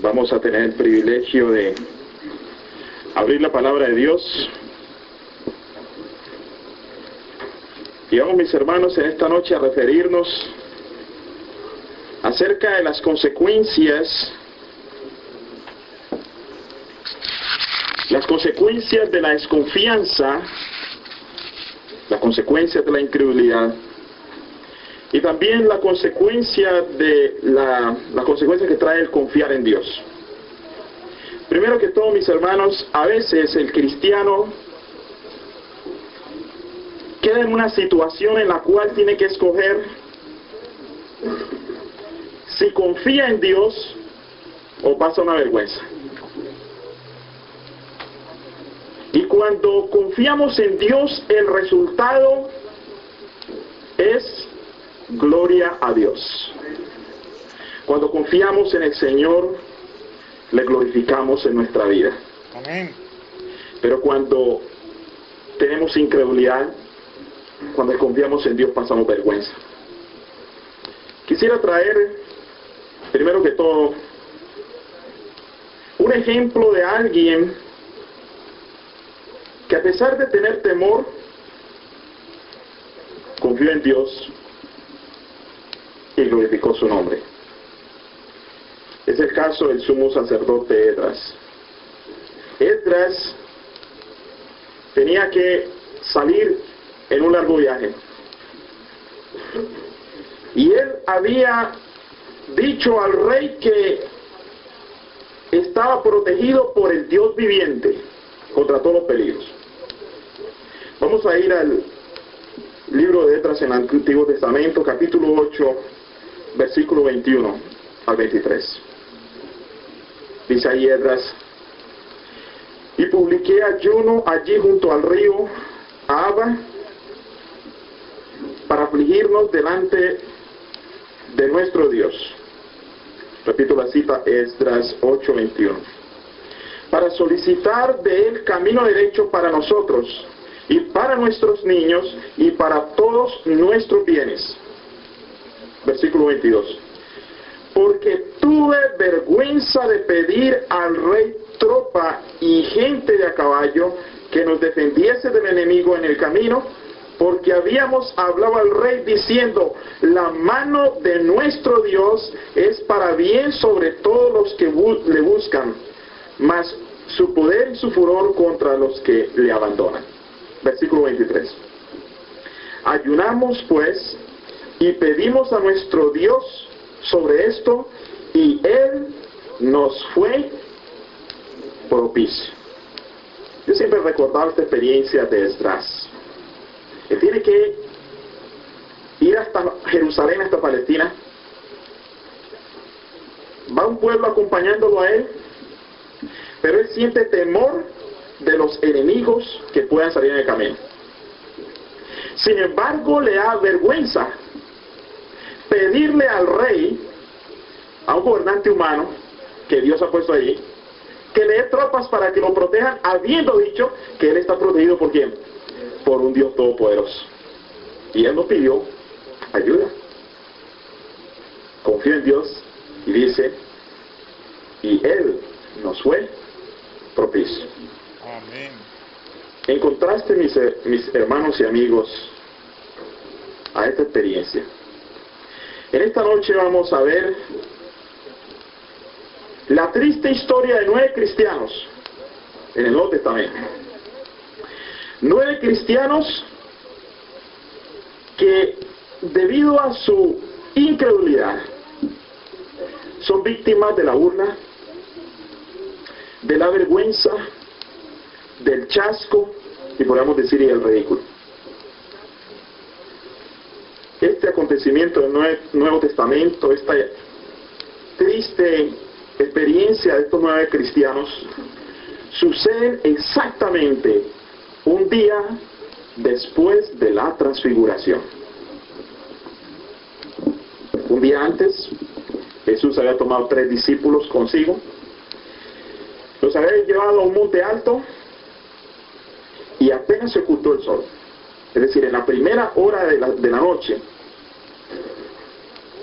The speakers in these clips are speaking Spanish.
Vamos a tener el privilegio de abrir la palabra de Dios. Y vamos, mis hermanos, en esta noche a referirnos acerca de las consecuencias de la desconfianza, las consecuencias de la incredulidad y también la consecuencia de la consecuencia que trae el confiar en Dios. Primero que todo, mis hermanos, a veces el cristiano queda en una situación en la cual tiene que escoger si confía en Dios o pasa una vergüenza. Y cuando confiamos en Dios, el resultado es gloria a Dios. Cuando confiamos en el Señor, le glorificamos en nuestra vida. Amén. Pero cuando tenemos incredulidad, cuando confiamos en Dios, pasamos vergüenza. Quisiera traer, primero que todo, un ejemplo de alguien que a pesar de tener temor, confió en Dios y glorificó su nombre. Es el caso del sumo sacerdote Esdras. Esdras tenía que salir en un largo viaje. Y él había dicho al rey que estaba protegido por el Dios viviente contra todos los peligros. Vamos a ir al libro de Esdras en el Antiguo Testamento, capítulo 8, versículo 21 al 23. Dice ahí Esdras: y publiqué ayuno allí junto al río Ahava para afligirnos delante de nuestro Dios. Repito la cita, Esdras 8:21. Para solicitar de él camino derecho para nosotros y para nuestros niños y para todos nuestros bienes. Versículo 22. Porque tuve vergüenza de pedir al rey tropa y gente de a caballo que nos defendiese del enemigo en el camino, porque habíamos hablado al rey diciendo: la mano de nuestro Dios es para bien sobre todos los que le buscan, mas su poder y su furor contra los que le abandonan. Versículo 23. Ayunamos pues y pedimos a nuestro Dios sobre esto, y él nos fue propicio. Yo siempre he recordado esta experiencia de Esdras. Él tiene que ir hasta Jerusalén, hasta Palestina. Va un pueblo acompañándolo a él, pero él siente temor de los enemigos que puedan salir en el camino. Sin embargo, le da vergüenza pedirle al rey, a un gobernante humano que Dios ha puesto allí, que le dé tropas para que lo protejan, habiendo dicho que él está protegido ¿por quién? Por un Dios todopoderoso. Y él nos pidió ayuda. Confía en Dios y dice: y él nos fue propicio. Amén. En contraste, mis hermanos y amigos, a esta experiencia, en esta noche vamos a ver la triste historia de 9 cristianos en el Nuevo Testamento. 9 cristianos que, debido a su incredulidad, son víctimas de la burla, de la vergüenza, del chasco y podríamos decir y el ridículo. Este acontecimiento del Nuevo Testamento, esta triste experiencia de estos 9 cristianos, sucede exactamente un día después de la transfiguración. Un día antes, Jesús había tomado 3 discípulos consigo, los había llevado a un monte alto y apenas se ocultó el sol. Es decir, en la primera hora de la noche,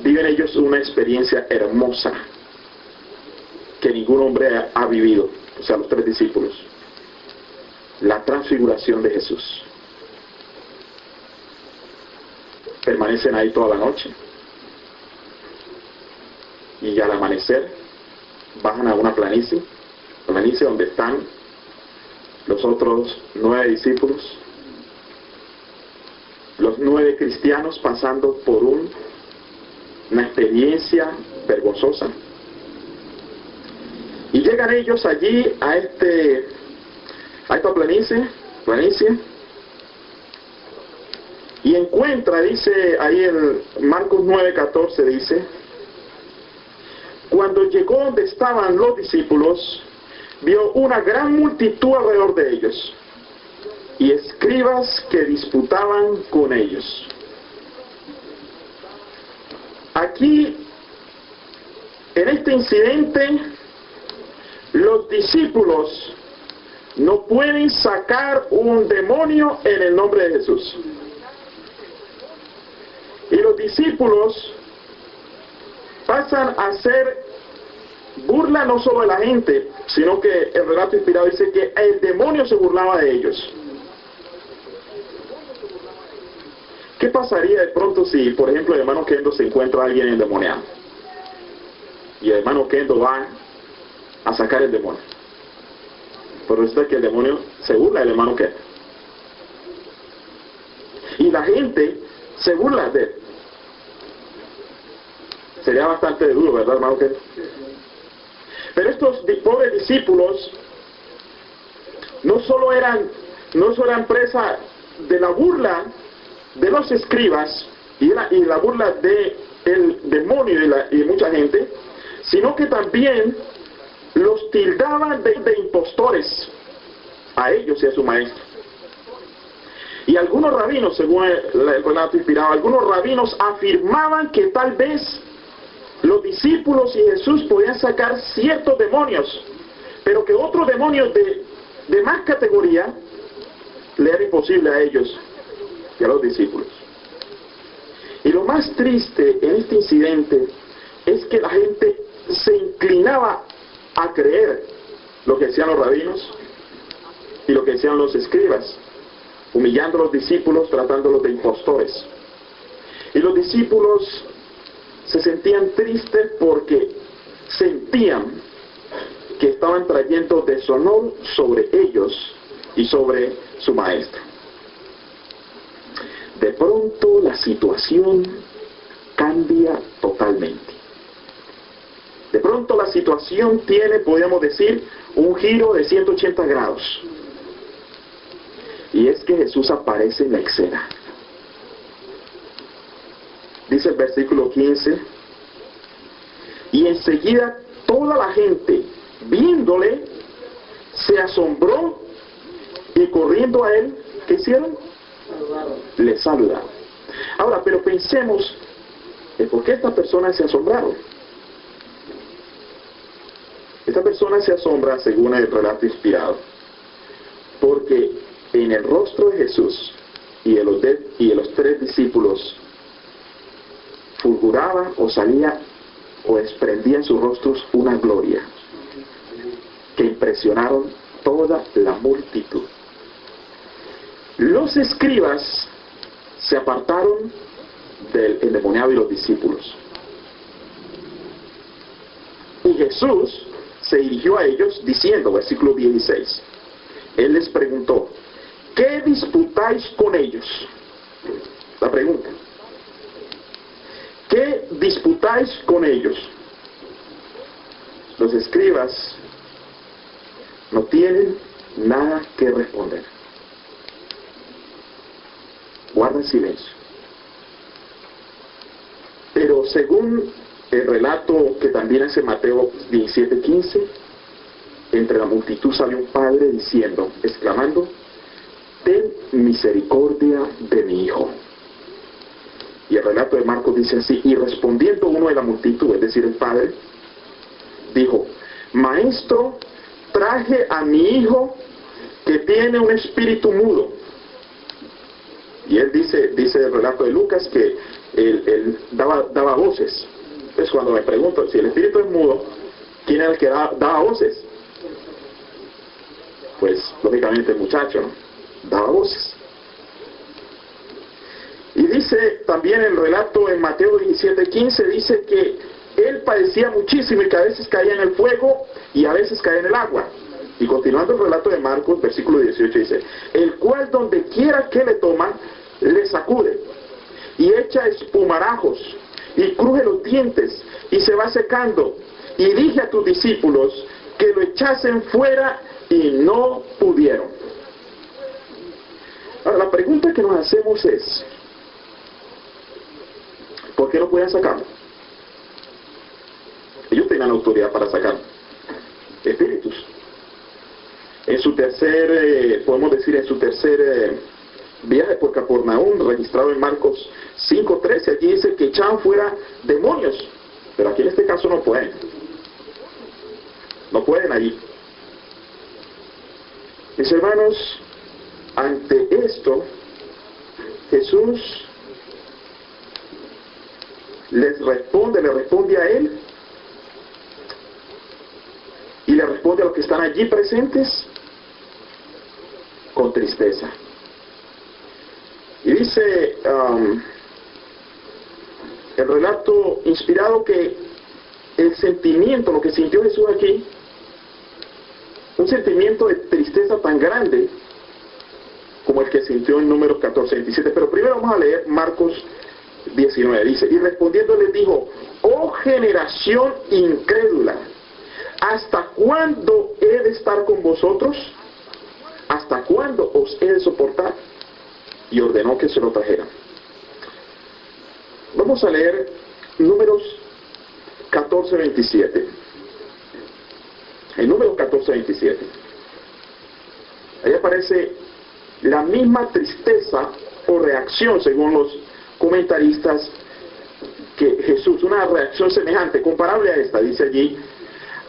viven ellos una experiencia hermosa, que que ningún hombre ha vivido, o sea, los 3 discípulos. La transfiguración de Jesús. Permanecen ahí toda la noche. Y al amanecer bajan a una planicie donde están los otros 9 discípulos, los 9 cristianos pasando por una experiencia vergonzosa. Y llegan ellos allí a esta planicie, y encuentra, dice ahí en Marcos 9:14, dice: cuando llegó donde estaban los discípulos, vio una gran multitud alrededor de ellos, y escribas que disputaban con ellos. Aquí, en este incidente, los discípulos no pueden sacar un demonio en el nombre de Jesús. Y los discípulos pasan a hacer burla no solo de la gente, sino que el relato inspirado dice que el demonio se burlaba de ellos. ¿Qué pasaría de pronto si, por ejemplo, el hermano Kendo se encuentra a alguien endemoniado? Y el hermano Kendo va a sacar el demonio. Pero resulta que el demonio se burla del hermano Kendo. Y la gente se burla de él. Sería bastante duro, ¿verdad, hermano Kendo? Pero estos pobres discípulos no solo eran presa de la burla de los escribas y la burla del demonio y de mucha gente, sino que también los tildaban de impostores a ellos y a su maestro. Y algunos rabinos, según el relato inspirado, algunos rabinos afirmaban que tal vez los discípulos y Jesús podían sacar ciertos demonios, pero que otros demonios de más categoría le era imposible a ellos y a los discípulos. Y lo más triste en este incidente es que la gente se inclinaba a creer lo que decían los rabinos y lo que decían los escribas, humillando a los discípulos, tratándolos de impostores. Y los discípulos se sentían tristes porque sentían que estaban trayendo deshonor sobre ellos y sobre su maestro. De pronto la situación cambia totalmente. De pronto la situación tiene, podríamos decir, un giro de 180 grados. Y es que Jesús aparece en la escena. Dice el versículo 15: y enseguida toda la gente, viéndole, se asombró, y corriendo a él, ¿qué hicieron? Le saludaron. Ahora, pero pensemos en por qué estas personas se asombraron. Esta persona se asombra, según el relato inspirado, porque en el rostro de Jesús y de los 3 discípulos fulguraba o salía o desprendía en sus rostros una gloria que impresionaron toda la multitud. Los escribas se apartaron del endemoniado y los discípulos. Y Jesús se dirigió a ellos diciendo, versículo 16, Él les preguntó: ¿qué disputáis con ellos? La pregunta. ¿Qué disputáis con ellos? Los escribas no tienen nada que responder. Guarden silencio. Pero según el relato que también hace Mateo 17:15, entre la multitud salió un padre diciendo, exclamando: ten misericordia de mi hijo. Y el relato de Marcos dice así: y respondiendo uno de la multitud, es decir, el padre, dijo: maestro, traje a mi hijo que tiene un espíritu mudo. Y él dice el relato de Lucas que él daba voces. Entonces cuando me pregunto, si el espíritu es mudo, ¿Quién era el que daba voces? Pues, lógicamente el muchacho, ¿no? Daba voces. Y dice también el relato en Mateo 17:15, dice que él padecía muchísimo y que a veces caía en el fuego y a veces caía en el agua. Y continuando el relato de Marcos, versículo 18 dice, el cual donde quiera que le toman, le sacude y echa espumarajos y cruje los dientes y se va secando. Y dije a tus discípulos que lo echasen fuera y no pudieron. Ahora la pregunta que nos hacemos es, ¿por qué no podían sacarlo? Ellos tenían autoridad para sacar espíritus. En su tercer, podemos decir, en su tercer viaje por Capernaum, registrado en Marcos 5:13, allí dice que echaban fuera demonios, pero aquí en este caso no pueden. No pueden allí. Mis hermanos, ante esto, Jesús le responde a él y le responde a los que están allí presentes con tristeza. Y dice el relato inspirado que el sentimiento, lo que sintió Jesús aquí, un sentimiento de tristeza tan grande como el que sintió en Números 14:27. Pero primero vamos a leer Marcos 19. Dice, y respondiendo les dijo, oh generación incrédula, ¿hasta cuándo he de estar con vosotros? ¿Hasta cuándo os he de soportar? Y ordenó que se lo trajeran. Vamos a leer Números 14:27. En Números 14:27. Ahí aparece la misma tristeza o reacción, según los comentaristas, que Jesús, una reacción semejante, comparable a esta, dice allí,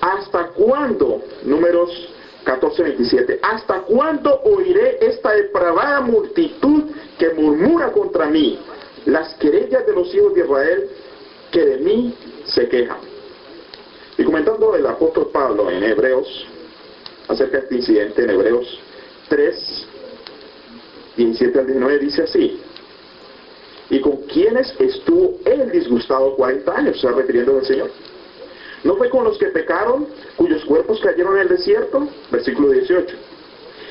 ¿hasta cuándo? Números 14:27, ¿hasta cuándo oiré esta depravada multitud que murmura contra mí, las querellas de los hijos de Israel que de mí se quejan? Y comentando el apóstol Pablo en Hebreos, acerca de este incidente en Hebreos 3, 17 al 19, dice así, ¿y con quiénes estuvo él disgustado 40 años? O sea, refiriendo al Señor. ¿No fue con los que pecaron, cuyos cuerpos cayeron en el desierto? Versículo 18.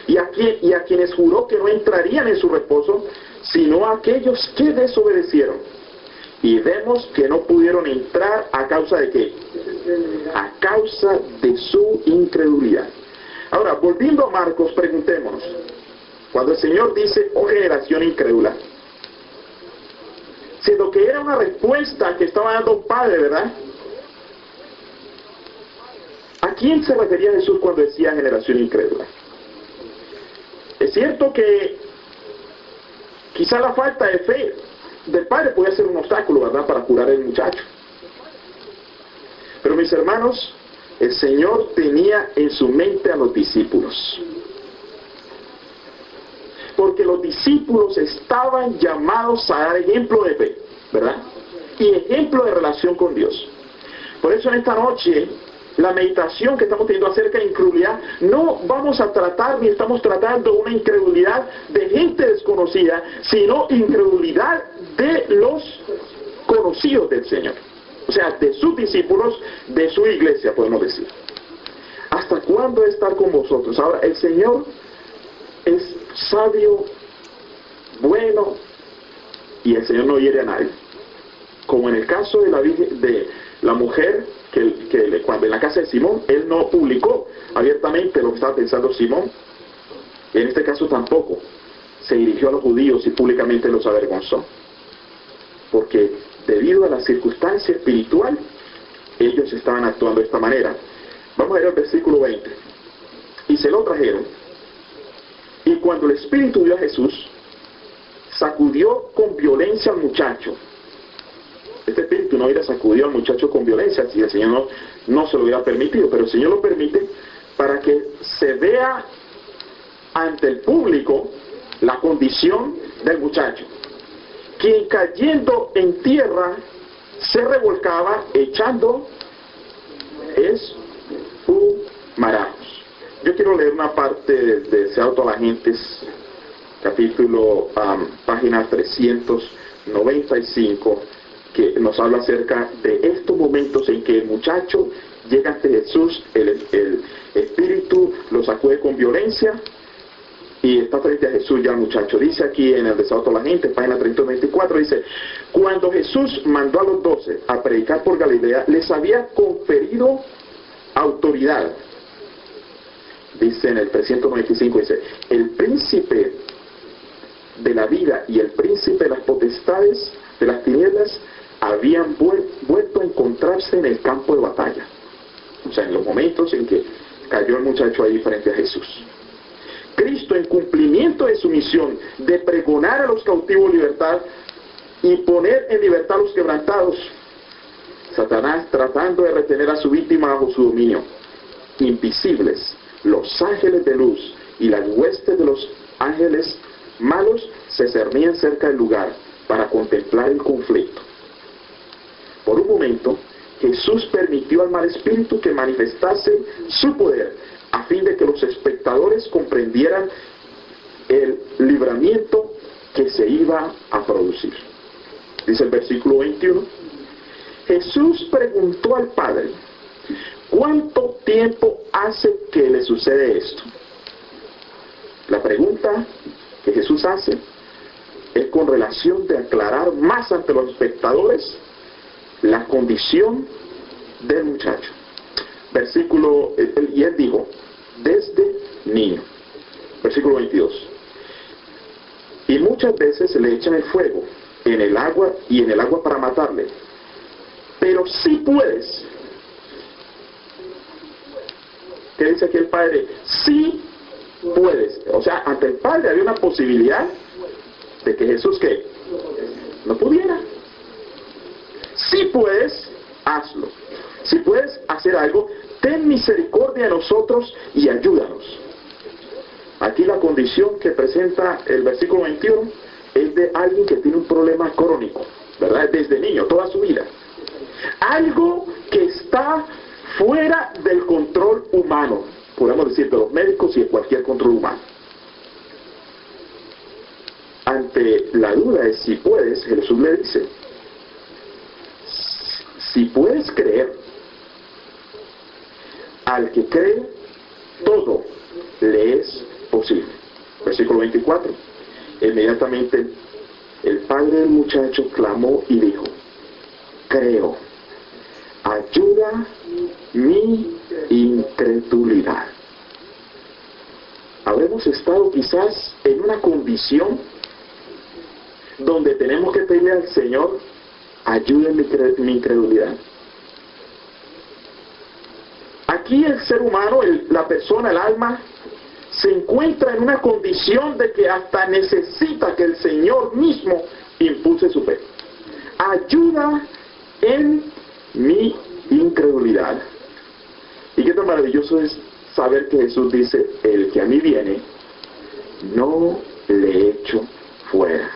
Y a quienes juró que no entrarían en su reposo, sino a aquellos que desobedecieron. Y vemos que no pudieron entrar a causa de ¿qué? A causa de su incredulidad. Ahora, volviendo a Marcos, preguntémonos, cuando el Señor dice, oh generación incrédula, siendo que era una respuesta que estaba dando un padre, ¿verdad? ¿A quién se refería Jesús cuando decía generación incrédula? Es cierto que quizá la falta de fe del padre podía ser un obstáculo, ¿verdad?, para curar al muchacho. Pero mis hermanos, el Señor tenía en su mente a los discípulos. Porque los discípulos estaban llamados a dar ejemplo de fe, ¿verdad? Y ejemplo de relación con Dios. Por eso en esta noche, la meditación que estamos teniendo acerca de incredulidad, no vamos a tratar ni estamos tratando una incredulidad de gente desconocida, sino incredulidad de los conocidos del Señor. O sea, de sus discípulos, de su iglesia, podemos decir. ¿Hasta cuándo estar con vosotros? Ahora, el Señor es sabio, bueno, y el Señor no hiere a nadie. Como en el caso de la mujer, cuando en la casa de Simón, él no publicó abiertamente lo que estaba pensando Simón. En este caso tampoco se dirigió a los judíos y públicamente los avergonzó. Porque debido a la circunstancia espiritual, ellos estaban actuando de esta manera. Vamos a ver el versículo 20. Y se lo trajeron. Y cuando el Espíritu vio a Jesús, sacudió con violencia al muchacho. Este espíritu no hubiera sacudido al muchacho con violencia si el Señor no se lo hubiera permitido, pero el Señor lo permite para que se vea ante el público la condición del muchacho, quien cayendo en tierra se revolcaba echando quiero leer una parte de Deseado a todas las gentes, capítulo, página 395, que nos habla acerca de estos momentos en que el muchacho llega ante Jesús, el espíritu lo sacude con violencia y está frente a Jesús ya el muchacho. Dice aquí en el Deseado a toda la gente, página 324, dice: cuando Jesús mandó a los 12 a predicar por Galilea, les había conferido autoridad. Dice en el 395, dice: el príncipe de la vida y el príncipe de las potestades de las tinieblas habían vuelto a encontrarse en el campo de batalla. O sea, en los momentos en que cayó el muchacho ahí frente a Jesús. Cristo, en cumplimiento de su misión de pregonar a los cautivos libertad y poner en libertad a los quebrantados, Satanás tratando de retener a su víctima bajo su dominio. Invisibles, los ángeles de luz y las huestes de los ángeles malos se cernían cerca del lugar para contemplar el conflicto. Por un momento, Jesús permitió al mal espíritu que manifestase su poder, a fin de que los espectadores comprendieran el libramiento que se iba a producir. Dice el versículo 21, Jesús preguntó al Padre: ¿cuánto tiempo hace que le sucede esto? La pregunta que Jesús hace es con relación de aclarar más ante los espectadores la condición del muchacho. Versículo, y él dijo: desde niño. Versículo 22. Y muchas veces le echan el fuego en el agua y en el agua para matarle. Pero si puedes. ¿Qué dice aquí el Padre? Si puedes. O sea, ante el Padre había una posibilidad de que Jesús, ¿qué? No pudiera. Si puedes, hazlo. Si puedes hacer algo, ten misericordia de nosotros y ayúdanos. Aquí la condición que presenta el versículo 21 es de alguien que tiene un problema crónico, ¿verdad? Desde niño, toda su vida. Algo que está fuera del control humano, podemos decir, de los médicos y de cualquier control humano. Ante la duda de si puedes, Jesús le dice: si puedes creer, al que cree, todo le es posible. Versículo 24. Inmediatamente el padre del muchacho clamó y dijo: creo, ayuda mi incredulidad. Habremos estado quizás en una condición donde tenemos que pedirle al Señor: ayude mi incredulidad. Aquí el ser humano, la persona, el alma, se encuentra en una condición de que hasta necesita que el Señor mismo impulse su fe. Ayuda en mi incredulidad. Y qué tan maravilloso es saber que Jesús dice: el que a mí viene, no le echo fuera.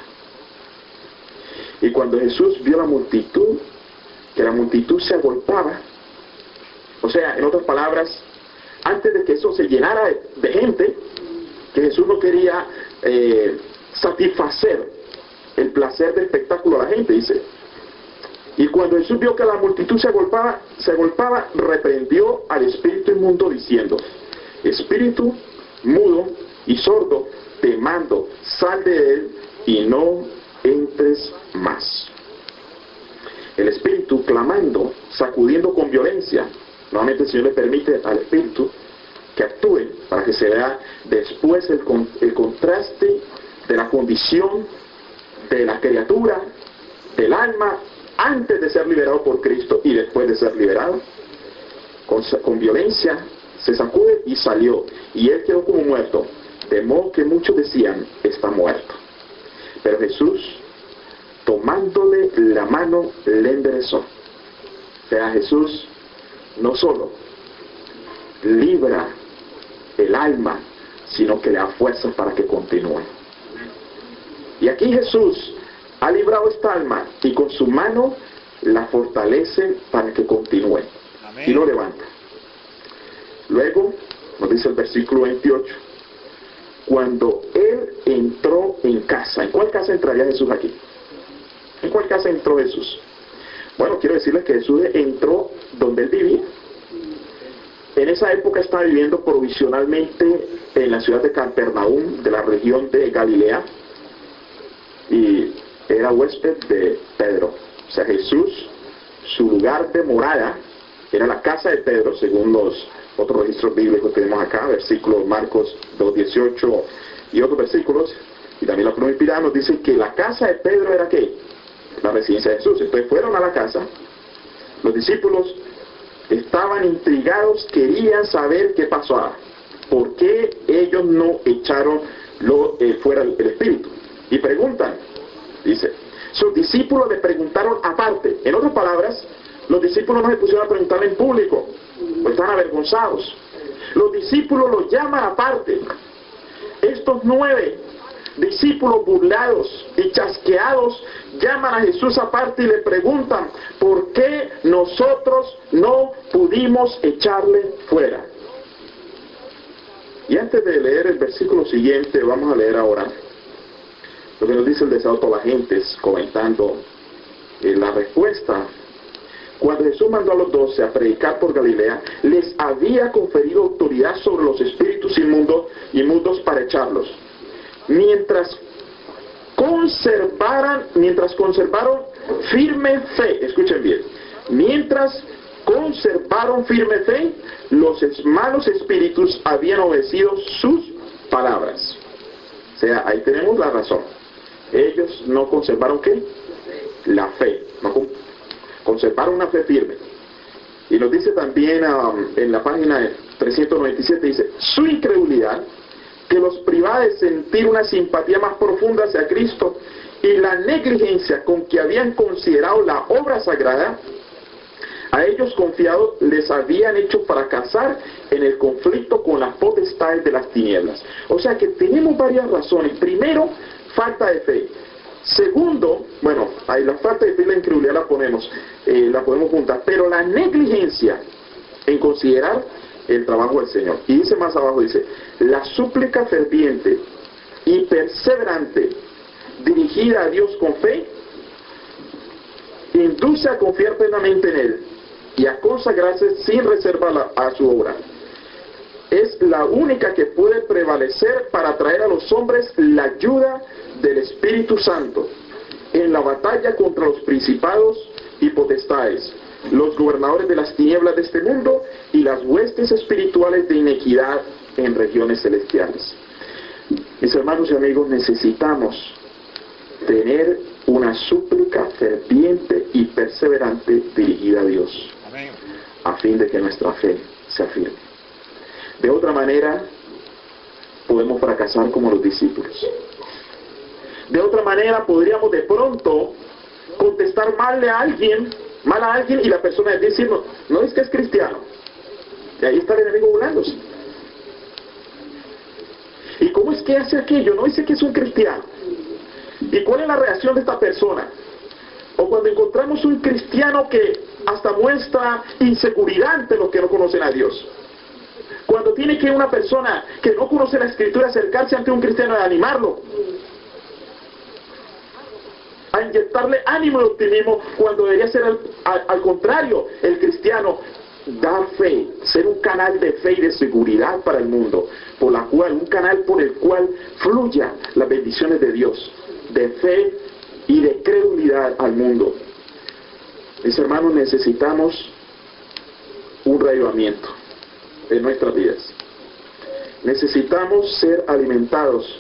Y cuando Jesús vio la multitud, que la multitud se agolpaba, o sea, en otras palabras, antes de que eso se llenara de gente, que Jesús no quería satisfacer el placer del espectáculo a la gente, dice. Y cuando Jesús vio que la multitud se agolpaba, reprendió al espíritu inmundo diciendo: espíritu mudo y sordo, te mando, sal de él y no entres más. El espíritu, clamando, sacudiendo con violencia, nuevamente el Señor le permite al espíritu que actúe para que se vea después el contraste de la condición de la criatura, del alma, antes de ser liberado por Cristo y después de ser liberado. Con violencia se sacude y salió, y él quedó como muerto, de modo que muchos decían: está muerto. Pero Jesús, tomándole la mano, le enderezó. O sea, Jesús no solo libra el alma, sino que le da fuerza para que continúe. Y aquí Jesús ha librado esta alma y con su mano la fortalece para que continúe. Amén. Y lo levanta. Luego nos dice el versículo 28, cuando Él entró en casa. ¿En cuál casa entraría Jesús aquí? ¿En cuál casa entró Jesús? Bueno, quiero decirles que Jesús entró donde Él vivía. En esa época estaba viviendo provisionalmente en la ciudad de Capernaum, de la región de Galilea, y era huésped de Pedro. O sea, Jesús, su lugar de morada era la casa de Pedro, según los otros registros bíblicos que tenemos acá, versículos Marcos 2:18 y otros versículos, y también la pluma inspirada nos dice que la casa de Pedro era ¿qué? La residencia de Jesús. Entonces fueron a la casa, los discípulos estaban intrigados, querían saber qué pasó, por qué ellos no echaron fuera el espíritu, y preguntan, dice, sus discípulos le preguntaron aparte. En otras palabras, los discípulos no se pusieron a preguntarle en público, pues estaban avergonzados. Los discípulos los llaman aparte. Estos 9 discípulos burlados y chasqueados llaman a Jesús aparte y le preguntan, ¿por qué nosotros no pudimos echarle fuera? Y antes de leer el versículo siguiente, vamos a leer ahora lo que nos dice el desahogo de la gente, comentando la respuesta. Cuando Jesús mandó a los 12 a predicar por Galilea, les había conferido autoridad sobre los espíritus inmundos para echarlos. Mientras conservaron firme fe, escuchen bien, mientras conservaron firme fe, los malos espíritus habían obedecido sus palabras. O sea, ahí tenemos la razón. Ellos no conservaron ¿qué? La fe, no conservaron una fe firme. Y nos dice también en la página 397, dice, su incredulidad, que los privaba de sentir una simpatía más profunda hacia Cristo, y la negligencia con que habían considerado la obra sagrada, a ellos confiados les habían hecho fracasar en el conflicto con las potestades de las tinieblas. O sea que tenemos varias razones. Primero, falta de fe. Segundo, bueno, ahí la falta de fe y la incredulidad la podemos juntar, pero la negligencia en considerar el trabajo del Señor. Y dice más abajo, dice, la súplica ferviente y perseverante dirigida a Dios con fe induce a confiar plenamente en Él y a consagrarse sin reserva a su obra. Es la única que puede prevalecer para traer a los hombres la ayuda del Espíritu Santo en la batalla contra los principados y potestades, los gobernadores de las tinieblas de este mundo y las huestes espirituales de inequidad en regiones celestiales. Mis hermanos y amigos, necesitamos tener una súplica ferviente y perseverante dirigida a Dios, a fin de que nuestra fe se afirme. De otra manera, podemos fracasar como los discípulos. De otra manera, podríamos de pronto contestar mal a alguien y la persona decir, no es que es cristiano. Y ahí está el enemigo burlándose. ¿Y cómo es que hace aquello? No dice que es un cristiano. ¿Y cuál es la reacción de esta persona? O cuando encontramos un cristiano que hasta muestra inseguridad ante los que no conocen a Dios. Cuando tiene que una persona que no conoce la Escritura acercarse ante un cristiano y animarlo, a inyectarle ánimo y optimismo, cuando debería ser al contrario, el cristiano dar fe, ser un canal de fe y de seguridad para el mundo, un canal por el cual fluyan las bendiciones de Dios, de fe y de credulidad al mundo. Mis hermanos, necesitamos un reavivamiento en nuestras vidas. Necesitamos ser alimentados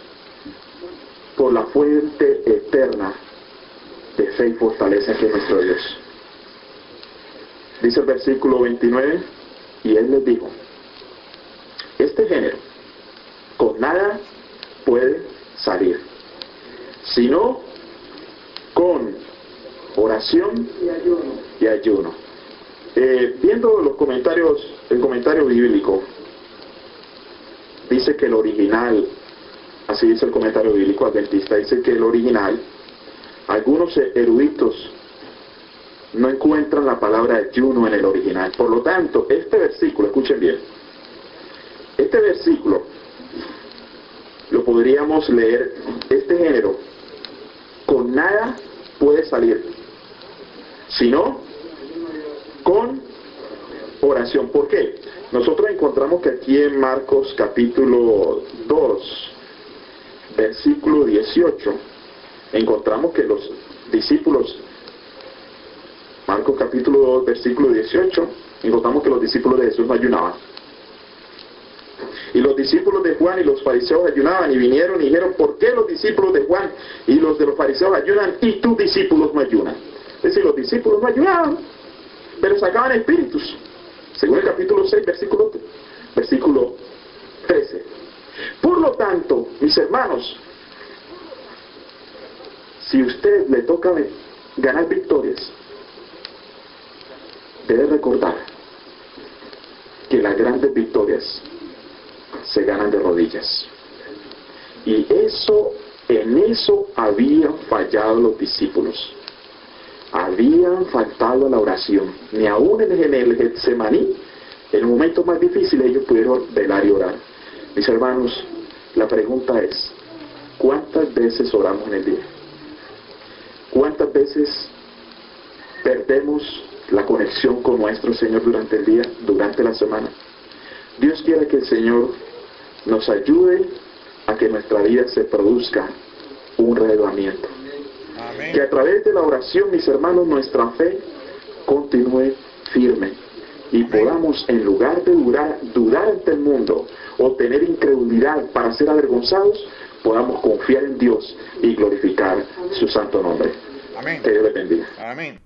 por la fuente eterna de fe y fortaleza que es nuestro Dios. Dice el versículo 29, y Él les dijo, este género con nada puede salir, sino con oración y ayuno. Viendo los comentarios, el comentario bíblico, dice que el original, así dice el comentario bíblico adventista, dice que el original, algunos eruditos no encuentran la palabra ayuno en el original. Por lo tanto, este versículo, escuchen bien, este este versículo lo podríamos leer, este género, con nada puede salir, sino con oración. ¿Por qué? Nosotros encontramos que aquí en Marcos capítulo 2, versículo 18, encontramos que los discípulos, Marcos capítulo 2, versículo 18, encontramos que los discípulos de Jesús no ayunaban. Y los discípulos de Juan y los fariseos ayunaban, y vinieron y dijeron: ¿por qué los discípulos de Juan y los de los fariseos ayunan y tus discípulos no ayunan? Es decir, los discípulos no ayunaban, pero sacaban espíritus, según el capítulo 6, versículo 13. Por lo tanto, mis hermanos, si a usted le toca ganar victorias, debe recordar que las grandes victorias se ganan de rodillas. Y en eso habían fallado los discípulos. Habían faltado a la oración. Ni aún en el Getsemaní, en el momento más difícil, ellos pudieron velar y orar. Mis hermanos, la pregunta es: ¿cuántas veces oramos en el día? ¿Cuántas veces perdemos la conexión con nuestro Señor durante el día, durante la semana? Dios quiere que el Señor nos ayude a que en nuestra vida se produzca un reavivamiento. Amén. Que a través de la oración, mis hermanos, nuestra fe continúe firme y podamos, en lugar de dudar ante el mundo o tener incredulidad para ser avergonzados, podamos confiar en Dios y glorificar su santo nombre. Amén. Que Dios le bendiga. Amén.